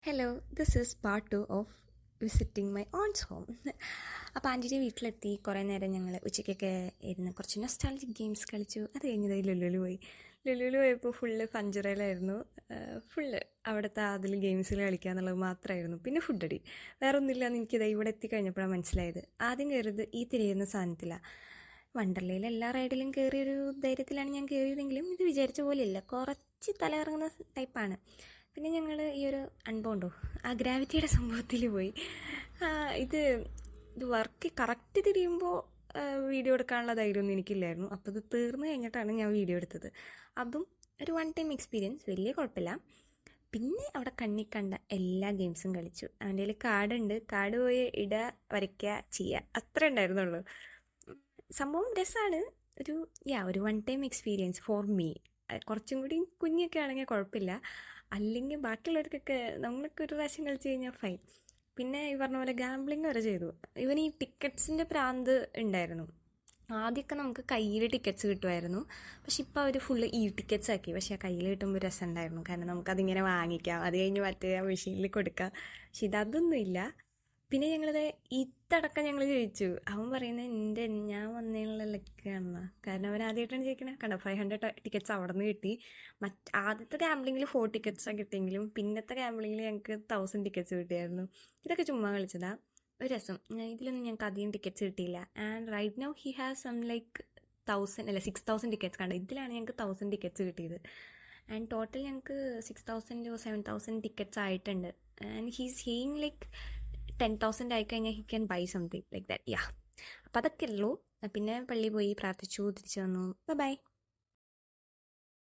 Hello, this is part 2 of visiting my owns home. അപ്പോൾ ആൻറ്റിയുടെ വീട്ടിലെത്തി കുറേ നേരം ഞങ്ങൾ ഉച്ചയ്ക്കൊക്കെ ഇരുന്ന് കുറച്ച് നൊസ്റ്റാൾജിക് ഗെയിംസ് കളിച്ചു. അത് കഴിഞ്ഞതായി ലുലുലു പോയി. ലുലുലു പോയപ്പോൾ ഫുള്ള് ഫഞ്ചറയിലായിരുന്നു. ഫുള്ള് അവിടുത്തെ അതിൽ ഗെയിംസിൽ കളിക്കുക എന്നുള്ളത് മാത്രമായിരുന്നു. പിന്നെ ഫുഡടി വേറെ ഒന്നുമില്ലാന്ന് എനിക്കിതായി ഇവിടെ എത്തിക്കഴിഞ്ഞപ്പോഴാണ് മനസ്സിലായത്. ആദ്യം കയറിയത് ഈ തിരിയുന്ന സാധനത്തിലാണ്. വണ്ടർലയിൽ എല്ലാ റൈഡിലും കയറിയൊരു ധൈര്യത്തിലാണ് ഞാൻ കയറിയതെങ്കിലും ഇത് വിചാരിച്ച പോലെയില്ല, കുറച്ച് തലയിറങ്ങുന്ന ടൈപ്പാണ്. പിന്നെ ഞങ്ങൾ ഈ ഒരു അൺബോണ്ടോ ആ ഗ്രാവിറ്റിയുടെ സംഭവത്തിൽ പോയി. ഇത് വർക്ക് കറക്റ്റ് തിരിയുമ്പോൾ വീഡിയോ എടുക്കാനുള്ള ധൈര്യമൊന്നും എനിക്കില്ലായിരുന്നു. അപ്പോൾ ഇത് തീർന്നു കഴിഞ്ഞിട്ടാണ് ഞാൻ വീഡിയോ എടുത്തത്. അതും ഒരു വൺ ടൈം എക്സ്പീരിയൻസ്, വലിയ കുഴപ്പമില്ല. പിന്നെ അവിടെ കണ്ണിൽ കണ്ട എല്ലാ ഗെയിംസും കളിച്ചു. അവൻ്റെ കയ്യിൽ കാർഡുണ്ട്, കാർഡ് പോയി ഇടുക, വരയ്ക്കുക, ചെയ്യുക, അത്ര ഉണ്ടായിരുന്നുള്ളൂ. സംഭവം രസമാണ്. ഒരു one time experience for me. കുറച്ചും കൂടി കുഞ്ഞൊക്കെ ആണെങ്കിൽ കുഴപ്പമില്ല, അല്ലെങ്കിൽ ബാക്കിയുള്ളവർക്കൊക്കെ നമ്മളൊക്കെ ഒരു പ്രാവശ്യം കളിച്ച് കഴിഞ്ഞാൽ ഫൈൻ. പിന്നെ ഈ പറഞ്ഞ പോലെ ഗാംബ്ലിങ് വരെ ചെയ്തു. ഇവൻ ഈ ടിക്കറ്റ്സിൻ്റെ പ്രാന്ത് ഉണ്ടായിരുന്നു. ആദ്യമൊക്കെ നമുക്ക് കയ്യിൽ ടിക്കറ്റ്സ് കിട്ടുമായിരുന്നു, പക്ഷെ ഇപ്പോൾ അവർ ഫുള്ള് ടിക്കറ്റ്സ് ആക്കി. പക്ഷേ ആ കയ്യിൽ കിട്ടുമ്പോൾ രസം ഉണ്ടായിരുന്നു, കാരണം നമുക്കതിങ്ങനെ വാങ്ങിക്കാം, അത് കഴിഞ്ഞ് മറ്റേ ആ മെഷീനിൽ കൊടുക്കാം. പക്ഷെ ഇതൊന്നുമില്ല. പിന്നെ ഞങ്ങളിത് ഇതടക്കം ഞങ്ങൾ ചോദിച്ചു. അവൻ പറയുന്നത് ഞാൻ വന്നതിനുള്ള ലക്കാണെന്നാ. കാരണം അവൻ ആദ്യമായിട്ടാണ് ചോദിക്കണേ. കണ്ടോ, 500 ടിക്കറ്റ്സ് അവിടെ നിന്ന് കിട്ടി. ആദ്യത്തെ ഗാംബ്ലിങ്ങിൽ 4 ടിക്കറ്റ്സാണ് കിട്ടിയെങ്കിലും പിന്നത്തെ ഗാംബ്ലിങ്ങിൽ ഞങ്ങൾക്ക് 1000 ടിക്കറ്റ്സ് കിട്ടിയായിരുന്നു. ഇതൊക്കെ ചുമ്മാ കളിച്ചതാ, ഒരു രസം. ഇതിലൊന്നും ഞങ്ങൾക്ക് അധികം ടിക്കറ്റ്സ് കിട്ടിയില്ല. And right now he has some 6,000 tickets. കണ്ടോ, ഇതിലാണ് ഞങ്ങൾക്ക് 1000 ടിക്കറ്റ്സ് കിട്ടിയത്. ആൻഡ് ടോട്ടൽ ഞങ്ങൾക്ക് 6,000 or 7,000 ടിക്കറ്റ്സ് ആയിട്ടുണ്ട്. ആൻഡ് ഹീസ് സേയിങ് 10,000 ആയിക്കഴിഞ്ഞാൽ he can buy something like that. അപ്പോൾ അതൊക്കെ ഉള്ളൂ. പിന്നെ പള്ളിയിൽ പോയി പ്രാർത്ഥിച്ചു, തിരിച്ചു വന്നു. ബൈ.